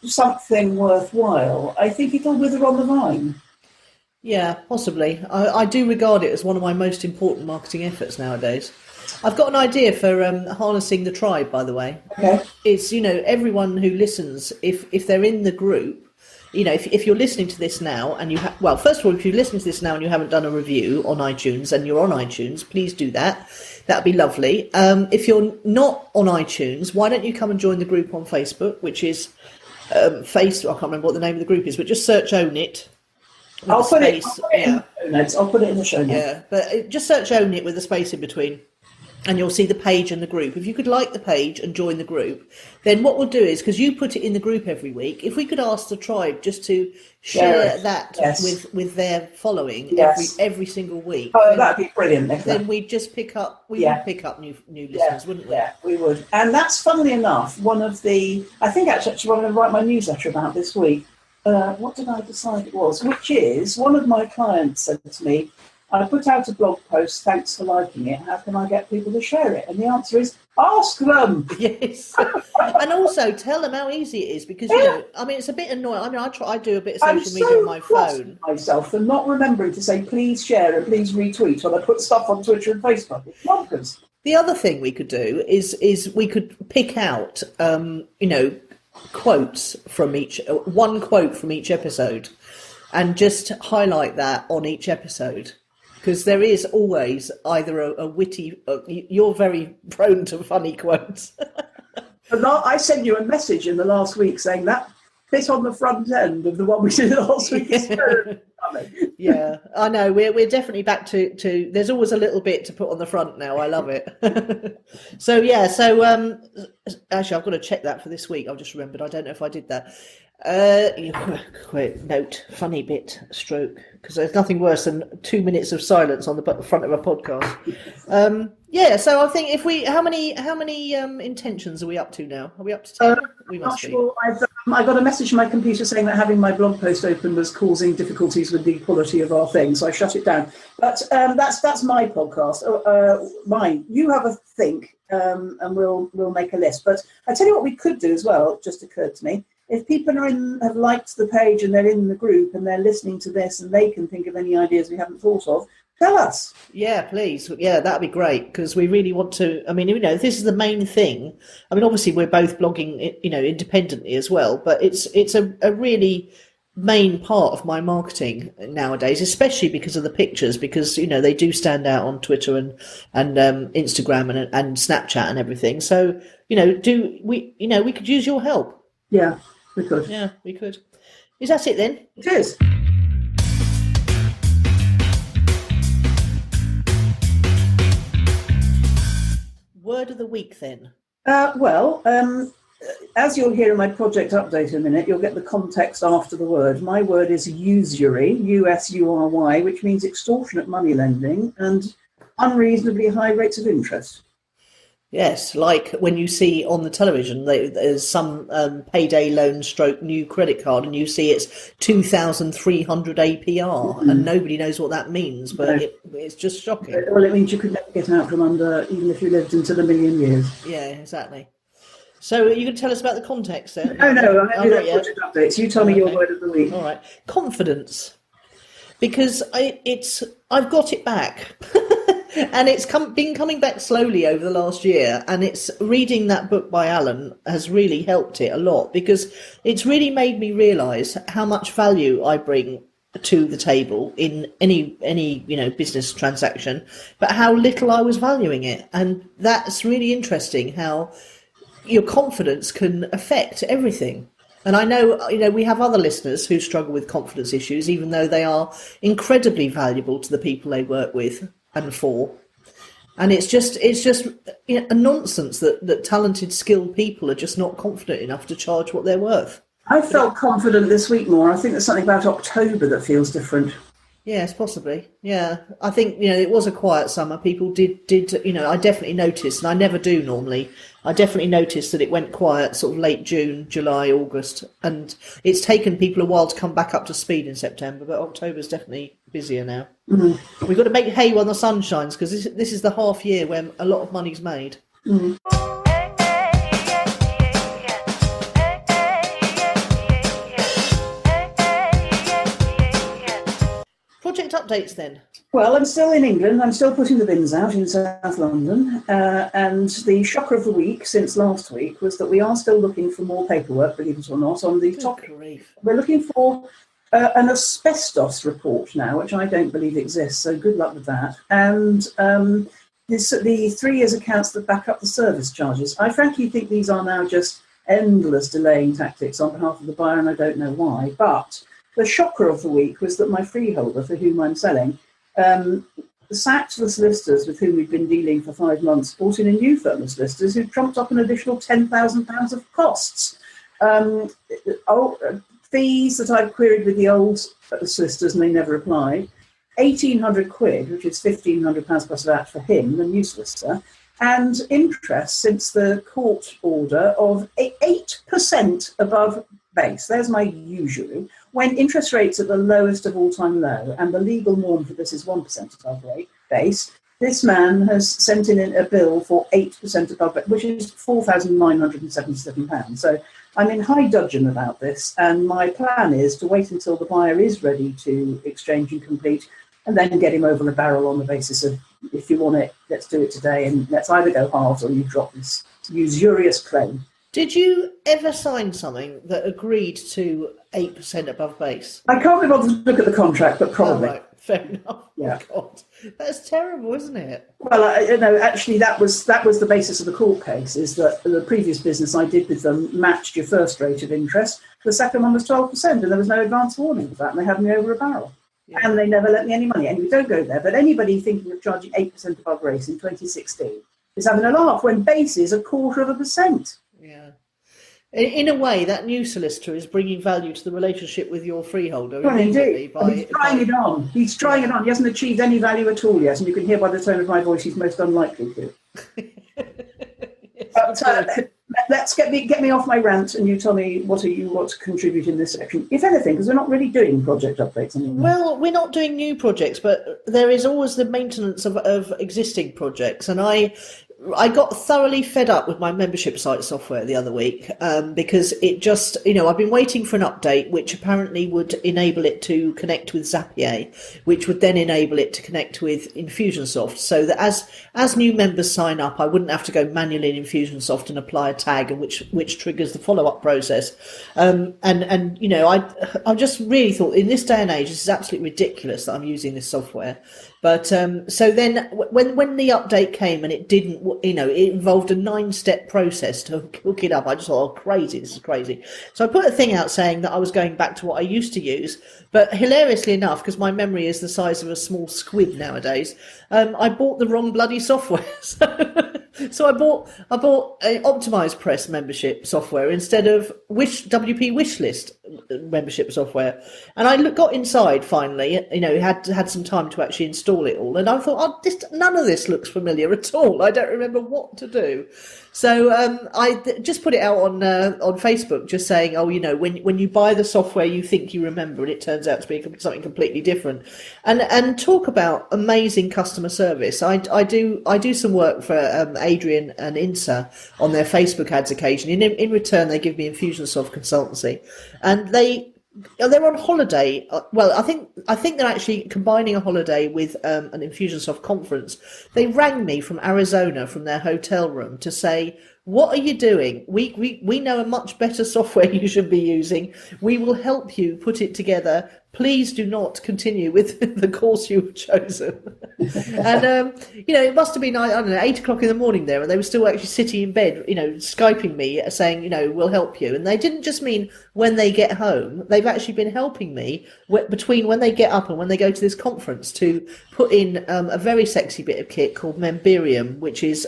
something worthwhile, I think it'll wither on the vine. Yeah, possibly. I do regard it as one of my most important marketing efforts nowadays. I've got an idea for harnessing the tribe, by the way. Okay. It's, everyone who listens, if they're in the group, if you're listening to this now and first of all, if you're listening to this now and you haven't done a review on iTunes and you're on iTunes, please do that. That'd be lovely. If you're not on iTunes, why don't you come and join the group on Facebook, which is I can't remember what the name of the group is, but just search Own It. I'll put it in the show notes. I'll put it in the show notes. Yeah, but just search Own It with a space in between, and you'll see the page and the group. If you could like the page and join the group, then what we'll do is, because you put it in the group every week, if we could ask the tribe just to share that with their following every single week. Oh, that'd be brilliant. Then we'd just pick up new listeners, wouldn't we? Yeah, we would. And that's, funnily enough, I think actually what I'm going to write my newsletter about this week. What did I decide it was? Which is, one of my clients said to me, I put out a blog post, thanks for liking it. How can I get people to share it? And the answer is, ask them. Yes. And also tell them how easy it is, because, it's a bit annoying. I mean, I do a bit of social media on my phone. Myself for not remembering to say, please share and please retweet when I put stuff on Twitter and Facebook. It's bonkers. The other thing we could do is we could pick out, quotes from one quote from each episode, and just highlight that on each episode, because there is always either a witty. You're very prone to funny quotes. I sent you a message in the last week saying that bit on the front end of the one we did last week is very funny. Yeah, I know. We're definitely back to. There's always a little bit to put on the front now. I love it. Actually, I've got to check that for this week. I've just remembered. I don't know if I did that. Note, funny bit, stroke, because there's nothing worse than 2 minutes of silence on the front of a podcast. So I think how many intentions are we up to now? Are we up to 10? We must be. Sure. I got a message from my computer saying that having my blog post open was causing difficulties with the quality of our thing, so I shut it down. But that's my podcast. Mine. You have a think, and we'll make a list. But I tell you what we could do as well. It just occurred to me. If people have liked the page and they're in the group and they're listening to this and they can think of any ideas we haven't thought of, tell us. Yeah, please. Yeah, that'd be great, because we really want to. I mean, this is the main thing. I mean, obviously we're both blogging, independently as well, but it's a really main part of my marketing nowadays, especially because of the pictures, because they do stand out on Twitter and Instagram and Snapchat and everything. So we could use your help. Yeah. We could. Yeah, we could. Is that it then? It is. Word of the week then. As you'll hear in my project update in a minute, you'll get the context after the word. My word is usury, USURY, which means extortionate money lending and unreasonably high rates of interest. Yes, like when you see on the television, there's some payday loan stroke new credit card, and you see it's 2,300 APR, and nobody knows what that means, but it's just shocking. Well, it means you could never get out from under, even if you lived into the million years. Yeah, exactly. So you can tell us about the context then? No, I do that project updates. You tell me your word of the week. All right. Confidence. Because I've got it back. And it's been coming back slowly over the last year, and it's reading that book by Alan has really helped it a lot, because it's really made me realise how much value I bring to the table in any business transaction, but how little I was valuing it. And that's really interesting, how your confidence can affect everything. And I know, we have other listeners who struggle with confidence issues, even though they are incredibly valuable to the people they work with and for. And it's just a nonsense that talented, skilled people are just not confident enough to charge what they're worth. I felt confident this week more. I think there's something about October that feels different. Yes, possibly. Yeah, I think, it was a quiet summer. People did, I definitely noticed, and I never do normally, I definitely noticed that it went quiet sort of late June, July, August, and it's taken people a while to come back up to speed in September, but October's definitely busier now. Mm-hmm. We've got to make hay while the sun shines, because this is the half year when a lot of money's made. Mm-hmm. Project updates then. Well, I'm still in England. I'm still putting the bins out in South London. And the shocker of the week since last week was that we are still looking for more paperwork, believe it or not, on the topic. We're looking for an asbestos report now, which I don't believe exists. So good luck with that. And the 3 years accounts that back up the service charges. I frankly think these are now just endless delaying tactics on behalf of the buyer, and I don't know why. But the shocker of the week was that my freeholder, for whom I'm selling, sacked the solicitors with whom we've been dealing for 5 months, brought in a new firm of solicitors who trumped up an additional £10,000 of costs. Fees that I've queried with the old solicitors and they never applied. 1,800 quid, which is £1,500 plus VAT for him, the new solicitor, and interest since the court order of 8% above base. There's my usual. When interest rates at the lowest of all-time low, and the legal norm for this is 1% above base, this man has sent in a bill for 8% above base, which is £4,977. So I'm in high dudgeon about this, and my plan is to wait until the buyer is ready to exchange and complete, and then get him over the barrel on the basis of, if you want it, let's do it today, and let's either go halves or you drop this usurious claim. Did you ever sign something that agreed to 8% above base? I can't be bothered to look at the contract, but probably. Oh, right. Fair enough. Yeah. Oh, God. That's terrible, isn't it? Well, actually, that was the basis of the court case, is that the previous business I did with them matched your first rate of interest. The second one was 12%, and there was no advance warning of that, and they had me over a barrel. Yeah. And they never lent me any money. Anyway, don't go there. But anybody thinking of charging 8% above base in 2016 is having a laugh when base is 0.25%. Yeah. In a way, that new solicitor is bringing value to the relationship with your freeholder. Well, indeed. He's trying it on. He's trying it on. He hasn't achieved any value at all yet, and you can hear by the tone of my voice he's most unlikely to. Let's get me off my rant, and you tell me what to contribute in this section, if anything, because we're not really doing project updates anymore. Well, we're not doing new projects, but there is always the maintenance of existing projects, and I got thoroughly fed up with my membership site software the other week, because it just, I've been waiting for an update which apparently would enable it to connect with Zapier, which would then enable it to connect with Infusionsoft, so that as new members sign up, I wouldn't have to go manually in Infusionsoft and apply a tag, and which triggers the follow-up process. I just really thought, in this day and age, this is absolutely ridiculous that I'm using this software. But so then when the update came and it didn't, it involved a 9-step process to hook it up. I just thought, this is crazy. So I put a thing out saying that I was going back to what I used to use. But hilariously enough, because my memory is the size of a small squid nowadays, I bought the wrong bloody software. So I bought a Optimize Press membership software instead of WP Wishlist membership software. And I got inside finally, had some time to actually install it all. And I thought, none of this looks familiar at all. I don't remember what to do. So I just put it out on Facebook, just saying, when you buy the software, you think you remember, and it turns out to be something completely different. And talk about amazing customer service. I do some work for Adrian and Insa on their Facebook ads occasionally. In return, they give me Infusionsoft consultancy, and they They're on holiday. Well, I think they're actually combining a holiday with an Infusionsoft conference. They rang me from Arizona from their hotel room to say, "What are you doing? We know a much better software you should be using. We will help you put it together. Please do not continue with the course you've chosen." And it must have been, I don't know, 8 o'clock in the morning there, and they were still actually sitting in bed, Skyping me, saying, we'll help you. And they didn't just mean when they get home. They've actually been helping me between when they get up and when they go to this conference to put in a very sexy bit of kit called Memberium, which is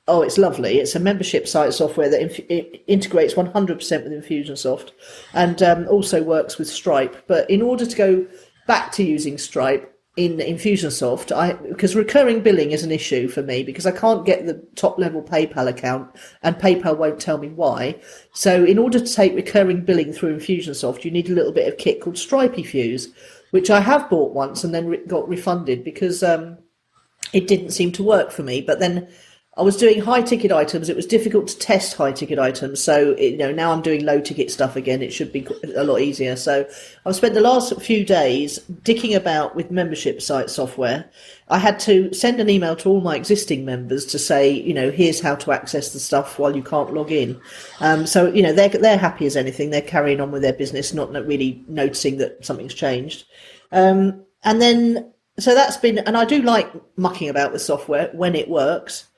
it's lovely. It's a membership site software that it integrates 100% with Infusionsoft and also works with Stripe. But in order to go back to using Stripe in Infusionsoft, because recurring billing is an issue for me because I can't get the top level PayPal account and PayPal won't tell me why. So in order to take recurring billing through Infusionsoft, you need a little bit of kit called Stripey which I have bought once and then got refunded because it didn't seem to work for me. But then I was doing high ticket items. It was difficult to test high ticket items. So, now I'm doing low ticket stuff again. It should be a lot easier. So I've spent the last few days dicking about with membership site software. I had to send an email to all my existing members to say, here's how to access the stuff while you can't log in. So, they're happy as anything. They're carrying on with their business, not really noticing that something's changed. And then, so that's been, and I do like mucking about with software when it works.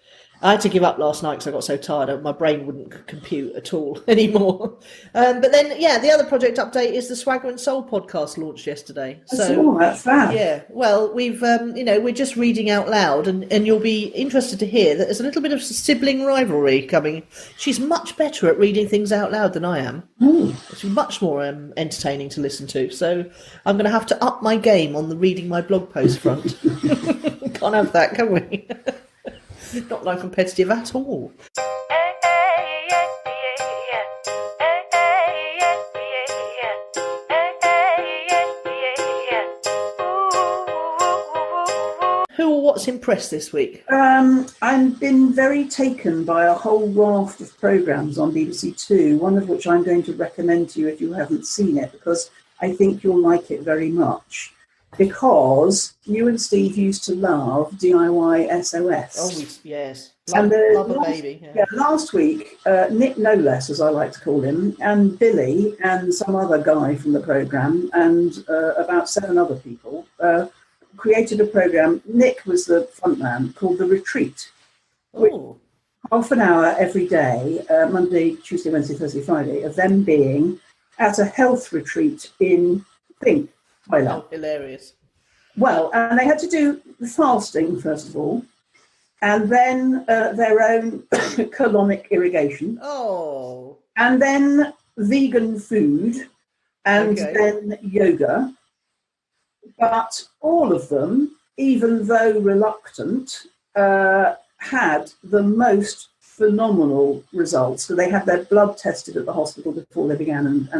I had to give up last night because I got so tired. My brain wouldn't compute at all anymore. But then, the other project update is the Swagger and Soul podcast launched yesterday. That's fab. Yeah, well, we've, we're just reading out loud, and you'll be interested to hear that there's a little bit of sibling rivalry coming. She's much better at reading things out loud than I am. It's much more entertaining to listen to. So I'm going to have to up my game on the reading my blog post front. Can't have that, can we? Not like competitive at all. Who or what's impressed this week? I've been very taken by a whole raft of programmes on BBC Two, one of which I'm going to recommend to you if you haven't seen it, because I think you'll like it very much. Because you and Steve used to love DIY SOS. Oh, yes. Love a baby. Last week, Nick No Less, as I like to call him, and Billy and some other guy from the programme and about 7 other people created a programme. Nick was the front man, called The Retreat. Oh. Half an hour every day, Monday, Tuesday, Wednesday, Thursday, Friday, of them being at a health retreat in Thailand. Oh, hilarious. Well, and they had to do the fasting, first of all, and then their own colonic irrigation. Oh. And then vegan food, and then yoga. But all of them, even though reluctant, had the most phenomenal results. So they had their blood tested at the hospital before they began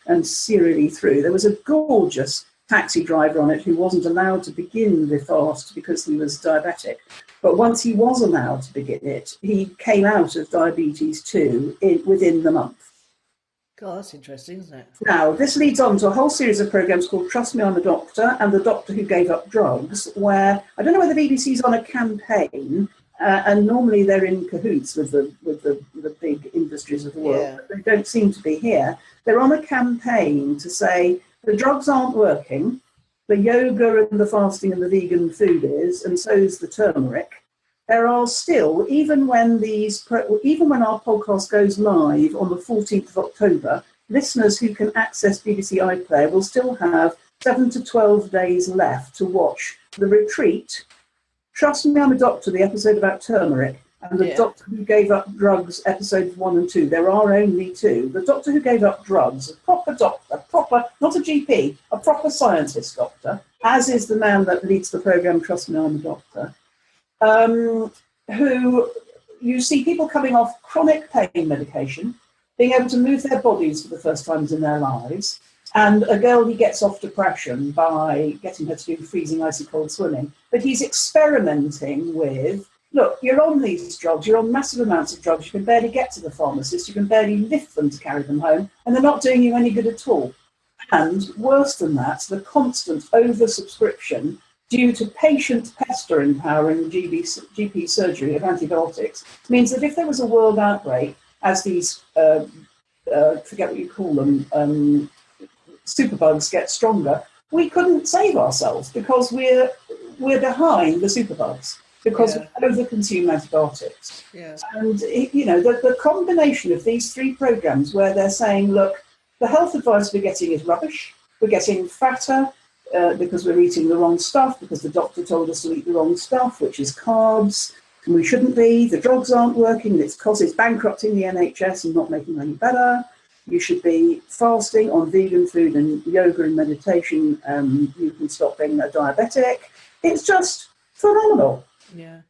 and serially through. There was a gorgeous taxi driver on it who wasn't allowed to begin the fast because he was diabetic. But once he was allowed to begin it, he came out of diabetes too within the month. God, that's interesting, isn't it? Now, this leads on to a whole series of programmes called Trust Me, I'm a Doctor and The Doctor Who Gave Up Drugs, where I don't know whether the BBC's on a campaign, and normally they're in cahoots with the big industries of the world, but they don't seem to be here. They're on a campaign to say the drugs aren't working, the yoga and the fasting and the vegan food is, and so is the turmeric. There are still, even when our podcast goes live on the 14th of October, listeners who can access BBC iPlayer will still have 7 to 12 days left to watch The Retreat, Trust Me, I'm a Doctor, the episode about turmeric, and The Doctor Who Gave Up Drugs, episodes 1 and 2. There are only 2. The Doctor Who Gave Up Drugs, a proper doctor, not a GP, a proper scientist doctor, as is the man that leads the programme Trust Me, I'm a Doctor, who you see people coming off chronic pain medication, being able to move their bodies for the first times in their lives, and a girl he gets off depression by getting her to do freezing icy cold swimming. But he's experimenting with, look, you're on these drugs, you're on massive amounts of drugs, you can barely get to the pharmacist, you can barely lift them to carry them home, and they're not doing you any good at all. And worse than that, the constant oversubscription due to patient pestering power in GP surgery of antibiotics means that if there was a world outbreak, as these, forget what you call them, superbugs get stronger, we couldn't save ourselves because we're behind the superbugs because we overconsume antibiotics. Yeah. And, the combination of these three programs where they're saying, look, the health advice we're getting is rubbish, we're getting fatter, because we're eating the wrong stuff, because the doctor told us to eat the wrong stuff, which is carbs, and we shouldn't be. The drugs aren't working. It's bankrupting the NHS and not making any better. You should be fasting on vegan food and yoga and meditation. You can stop being a diabetic. It's just phenomenal. Yeah.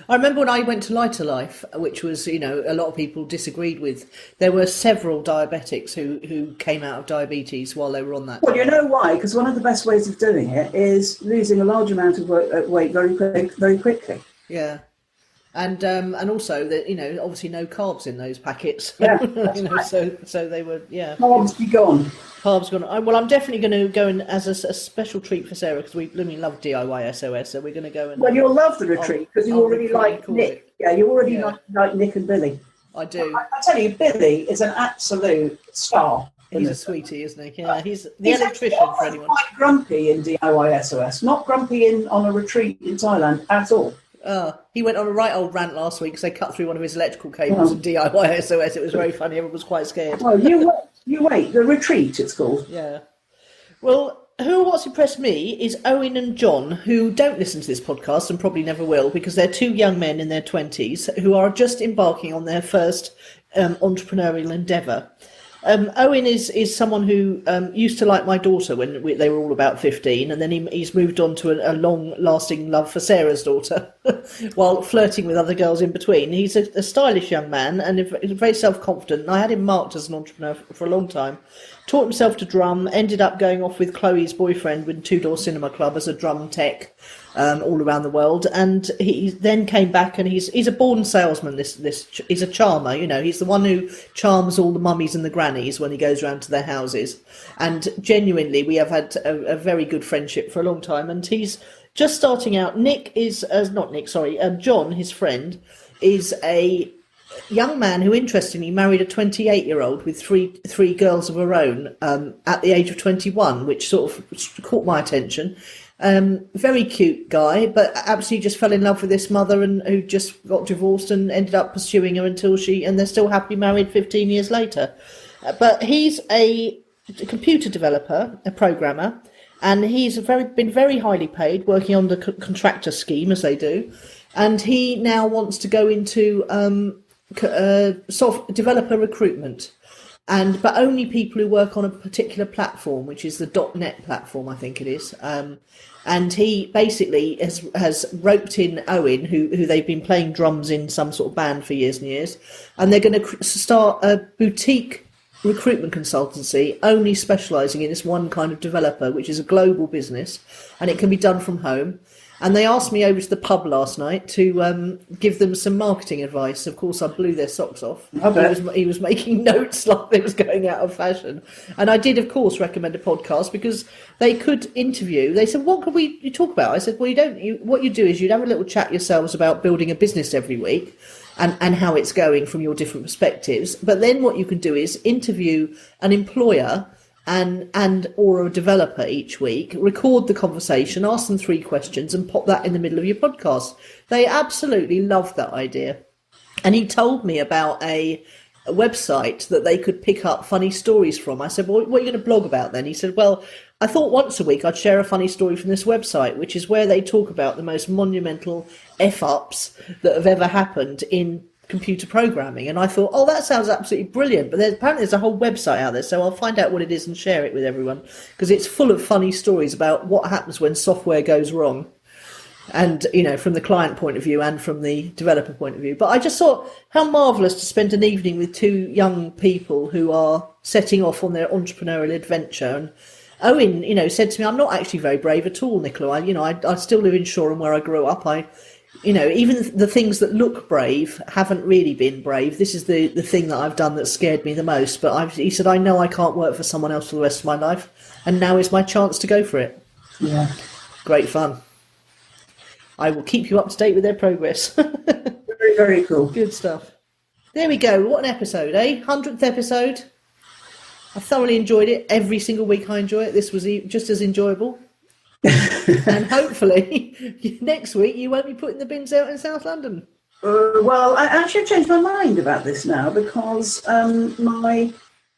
I remember when I went to Lighter Life, which was, a lot of people disagreed with, there were several diabetics who came out of diabetes while they were on that. Well, you know why? Because one of the best ways of doing it is losing a large amount of weight very quickly. Yeah. And also that, obviously no carbs in those packets. Yeah, so they were, Carbs be gone. Carbs gone. Well, I'm definitely going to go in as a special treat for Sarah because we love DIY SOS, so we're going to go and. Well, you'll love the retreat because you already like Nick. Yeah, you already like Nick and Billy. I do. I tell you, Billy is an absolute star. He's a sweetie, isn't he? Yeah, he's the electrician for anyone. He's quite grumpy in DIY SOS, not grumpy on a retreat in Thailand at all. He went on a right old rant last week because they cut through one of his electrical cables in DIY SOS. It was very funny. Everyone was quite scared. Well, you wait. The retreat, it's called. Yeah. Well, what's impressed me is Owen and John, who don't listen to this podcast and probably never will because they're two young men in their 20s who are just embarking on their first entrepreneurial endeavour. Owen is someone who used to like my daughter when they were all about 15, and then he's moved on to a long-lasting love for Sarah's daughter, while flirting with other girls in between. He's a stylish young man and very self-confident. I had him marked as an entrepreneur for a long time. Taught himself to drum, ended up going off with Chloe's boyfriend with Two Door Cinema Club as a drum tech all around the world, and he then came back and he's a born salesman. He's a charmer, he's the one who charms all the mummies and the grannies when he goes around to their houses, and genuinely we have had a very good friendship for a long time, and he's just starting out. John, his friend, is a young man who interestingly married a 28-year-old with three girls of her own at the age of 21, which sort of caught my attention. Very cute guy, but absolutely just fell in love with this mother and who just got divorced and ended up pursuing her and they're still happily married 15 years later. But he's a computer developer, a programmer, and he's been very highly paid working on the contractor scheme as they do. And he now wants to go into developer recruitment, but only people who work on a particular platform, which is the .NET platform, I think it is. And he basically has roped in Owen, who they've been playing drums in some sort of band for years and years, and they're going to start a boutique recruitment consultancy only specialising in this one kind of developer, which is a global business, and it can be done from home. And they asked me over to the pub last night to give them some marketing advice. Of course, I blew their socks off. He was making notes like they was going out of fashion. And I did, of course, recommend a podcast because they could interview. They said, what could you talk about? I said, well, what you do is you'd have a little chat yourselves about building a business every week and how it's going from your different perspectives. But then what you can do is interview an employer or a developer each week, record the conversation, ask them 3 questions and pop that in the middle of your podcast. They absolutely loved that idea. And he told me about a website that they could pick up funny stories from. I said, well, what are you going to blog about then? He said, well, I thought once a week I'd share a funny story from this website, which is where they talk about the most monumental F-ups that have ever happened in computer programming. And I thought, oh, that sounds absolutely brilliant. But apparently there's a whole website out there, so I'll find out what it is and share it with everyone, because it's full of funny stories about what happens when software goes wrong, and from the client point of view and from the developer point of view. But I just thought how marvellous to spend an evening with 2 young people who are setting off on their entrepreneurial adventure. And Owen, said to me, I'm not actually very brave at all, Nicola. I still live in Shoreham where I grew up. I even the things that look brave haven't really been brave. This is the thing that I've done that scared me the most. But he said, I know I can't work for someone else for the rest of my life. And now is my chance to go for it. Yeah. Great fun. I will keep you up to date with their progress. Very, very cool. Good stuff. There we go. What an episode, eh? 100th episode. I thoroughly enjoyed it. Every single week I enjoy it. This was just as enjoyable. And hopefully next week you won't be putting the bins out in South London. Well, I actually have changed my mind about this now because my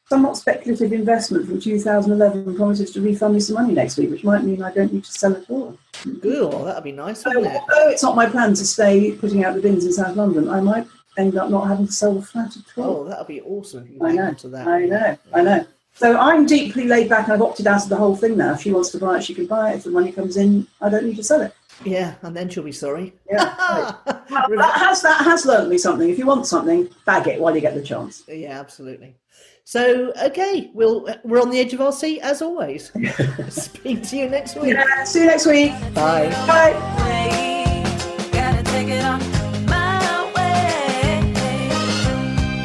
somewhat speculative investment from 2011 promises to refund me some money next week, which might mean I don't need to sell at all. Good, that'd be nice, wouldn't it? Although it's not my plan to stay putting out the bins in South London, I might end up not having to sell the flat at all. Oh, that'd be awesome if you I know, on to that. I know. So I'm deeply laid back and I've opted out of the whole thing now. If she wants to buy it, she can buy it. If the money comes in, I don't need to sell it. Yeah, and then she'll be sorry. Yeah, right. that has learned me something. If you want something, bag it while you get the chance. Yeah, absolutely. So, okay, we're on the edge of our seat as always. Speak to you next week. Yeah, see you next week. Bye. Bye. Gotta take it on my way.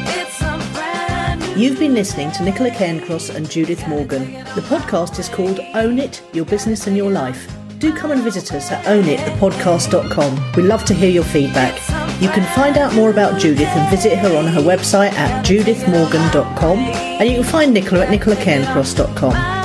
It's a brand new You've been listening to Nicola Cairncross and Judith Morgan. The podcast is called Own It, Your Business and Your Life. Do come and visit us at ownitthepodcast.com. We love to hear your feedback. You can find out more about Judith and visit her on her website at judithmorgan.com, and you can find Nicola at nicolacairncross.com.